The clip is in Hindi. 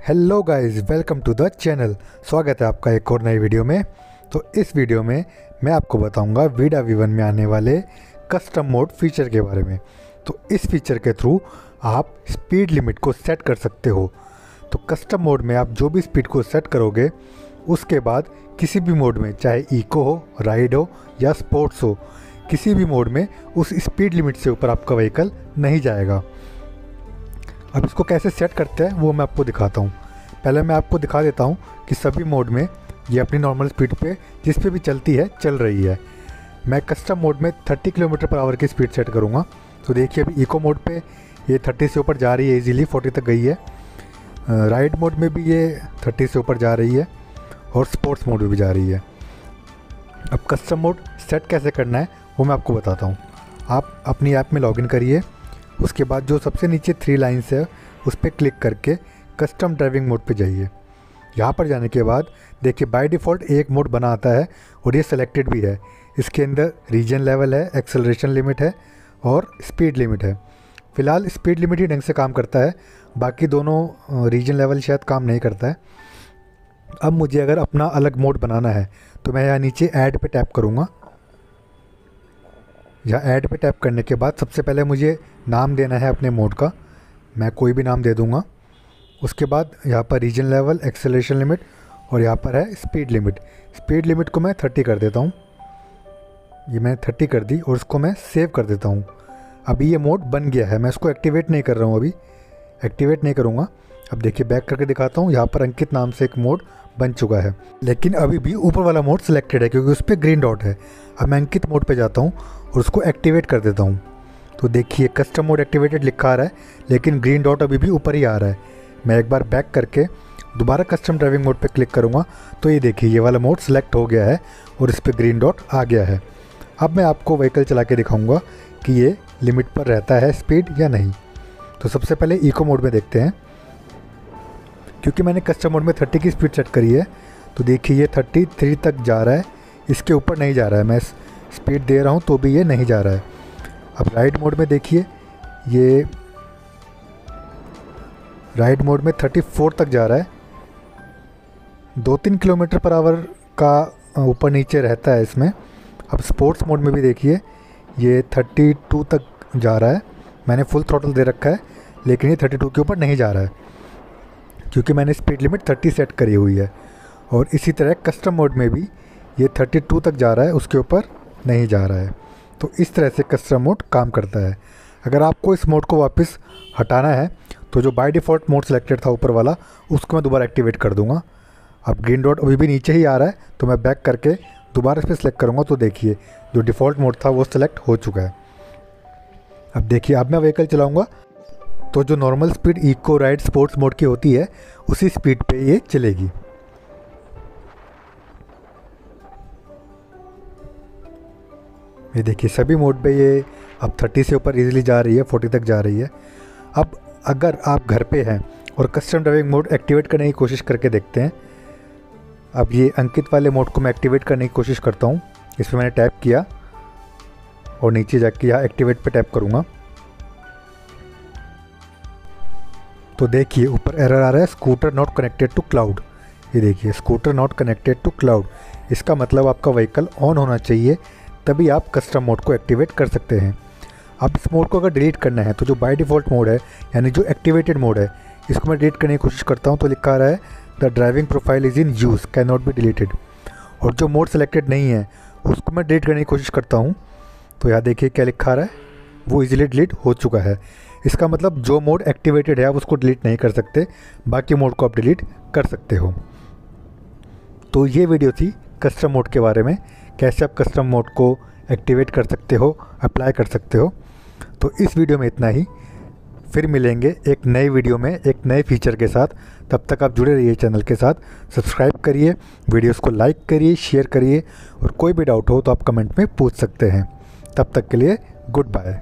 Hello guys, welcome to the channel. स्वागत है आपका एक और नई वीडियो में। तो इस वीडियो में मैं आपको बताऊंगा वीडा V1 में आने वाले कस्टम मोड फीचर के बारे में। तो इस फीचर के थ्रू आप स्पीड लिमिट को सेट कर सकते हो। तो कस्टम मोड में आप जो भी स्पीड को सेट करोगे उसके बाद किसी भी मोड में, चाहे इको हो, राइड हो या स्पोर्ट्स हो, किसी भी मोड में उस स्पीड लिमिट से ऊपर आपका व्हीकल नहीं जाएगा। अब इसको कैसे सेट करते हैं वो मैं आपको दिखाता हूँ। पहले मैं आपको दिखा देता हूँ कि सभी मोड में ये अपनी नॉर्मल स्पीड पे जिस पे भी चलती है चल रही है। मैं कस्टम मोड में 30 किलोमीटर पर आवर की स्पीड सेट करूँगा। तो देखिए अभी इको मोड पे ये 30 से ऊपर जा रही है, इजीली 40 तक गई है। राइड मोड में भी ये 30 से ऊपर जा रही है और स्पोर्ट्स मोड में भी जा रही है। अब कस्टम मोड सेट कैसे करना है वो मैं आपको बताता हूँ। आप अपनी ऐप में लॉगिन करिए, उसके बाद जो सबसे नीचे 3 लाइन्स है उस पर क्लिक करके कस्टम ड्राइविंग मोड पे जाइए। यहाँ पर जाने के बाद देखिए बाय डिफ़ॉल्ट एक मोड बना आता है और ये सेलेक्टेड भी है। इसके अंदर रीजन लेवल है, एक्सेलरेशन लिमिट है और स्पीड लिमिट है। फ़िलहाल स्पीड लिमिट ही ढंग से काम करता है, बाकी दोनों रीजन लेवल शायद काम नहीं करता है। अब मुझे अगर अपना अलग मोड बनाना है तो मैं यहाँ नीचे ऐड पे टैप करूँगा। यहाँ ऐड पे टैप करने के बाद सबसे पहले मुझे नाम देना है अपने मोड का। मैं कोई भी नाम दे दूँगा। उसके बाद यहाँ पर रीजन लेवल, एक्सेलरेशन लिमिट और यहाँ पर है स्पीड लिमिट। स्पीड लिमिट को मैं 30 कर देता हूँ। ये मैंने 30 कर दी और उसको मैं सेव कर देता हूँ। अभी ये मोड बन गया है, मैं इसको एक्टिवेट नहीं कर रहा हूँ, अभी एक्टिवेट नहीं करूँगा। अब देखिए बैक करके दिखाता हूँ। यहाँ पर अंकित नाम से एक मोड बन चुका है, लेकिन अभी भी ऊपर वाला मोड सिलेक्टेड है क्योंकि उस पर ग्रीन डॉट है। अब मैं अंकित मोड पे जाता हूँ और उसको एक्टिवेट कर देता हूँ। तो देखिए कस्टम मोड एक्टिवेटेड लिखा आ रहा है, लेकिन ग्रीन डॉट अभी भी ऊपर ही आ रहा है। मैं एक बार बैक करके दोबारा कस्टम ड्राइविंग मोड पे क्लिक करूँगा तो ये देखिए ये वाला मोड सिलेक्ट हो गया है और इस पर ग्रीन डॉट आ गया है। अब मैं आपको व्हीकल चला के दिखाऊँगा कि ये लिमिट पर रहता है स्पीड या नहीं। तो सबसे पहले इको मोड में देखते हैं। क्योंकि मैंने कस्टम मोड में 30 की स्पीड सेट करी है तो देखिए ये 33 तक जा रहा है, इसके ऊपर नहीं जा रहा है। मैं स्पीड दे रहा हूँ तो भी ये नहीं जा रहा है। अब राइड मोड में देखिए ये राइड मोड में 34 तक जा रहा है। 2-3 किलोमीटर पर आवर का ऊपर नीचे रहता है इसमें। अब स्पोर्ट्स मोड में भी देखिए ये 32 तक जा रहा है। मैंने फुल थ्रॉटल दे रखा है लेकिन ये 32 के ऊपर नहीं जा रहा है क्योंकि मैंने स्पीड लिमिट 30 सेट करी हुई है। और इसी तरह कस्टम मोड में भी ये 32 तक जा रहा है, उसके ऊपर नहीं जा रहा है। तो इस तरह से कस्टम मोड काम करता है। अगर आपको इस मोड को वापस हटाना है तो जो बाय डिफ़ॉल्ट मोड सेलेक्टेड था ऊपर वाला उसको मैं दोबारा एक्टिवेट कर दूंगा। अब ग्रीन डॉट अभी भी नीचे ही आ रहा है तो मैं बैक करके दोबारा इस पर सेलेक्ट करूँगा तो देखिए जो डिफ़ॉल्ट मोड था वो सेलेक्ट हो चुका है। अब देखिए अब मैं व्हीकल चलाऊँगा तो जो normal speed eco, ride, sports mode की होती है उसी स्पीड पे ये चलेगी। ये देखिए सभी मोड पे ये अब 30 से ऊपर इजीली जा रही है, 40 तक जा रही है। अब अगर आप घर पे हैं और कस्टम ड्राइविंग मोड एक्टिवेट करने की कोशिश करके देखते हैं। अब ये अंकित वाले मोड को मैं एक्टिवेट करने की कोशिश करता हूँ। इस पर मैंने टैप किया और नीचे जाके यहाँ एक्टिवेट पे टैप करूँगा तो देखिए ऊपर एरर आ रहा है, scooter not connected to cloud. ये देखिए scooter not connected to cloud, इसका मतलब आपका व्हीकल ऑन होना चाहिए तभी आप कस्टम मोड को एक्टिवेट कर सकते हैं। अब इस मोड को अगर डिलीट करना है तो जो बाय डिफ़ॉल्ट मोड है यानी जो एक्टिवेटेड मोड है इसको मैं डिलीट करने की कोशिश करता हूँ तो लिखा आ रहा है the driving profile is in use, can not be deleted. और जो मोड सेलेक्टेड नहीं है उसको मैं डिलीट करने की कोशिश करता हूँ तो यहाँ देखिए क्या लिखा आ रहा है, वो इजीली डिलीट हो चुका है। इसका मतलब जो मोड एक्टिवेटेड है आप उसको डिलीट नहीं कर सकते, बाकी मोड को आप डिलीट कर सकते हो। तो ये वीडियो थी कस्टम मोड के बारे में, कैसे आप कस्टम मोड को एक्टिवेट कर सकते हो, अप्लाई कर सकते हो। तो इस वीडियो में इतना ही, फिर मिलेंगे एक नई वीडियो में एक नए फीचर के साथ। तब तक आप जुड़े रहिए चैनल के साथ, सब्सक्राइब करिए, वीडियोस को लाइक करिए, शेयर करिए और कोई भी डाउट हो तो आप कमेंट में पूछ सकते हैं। तब तक के लिए गुड बाय।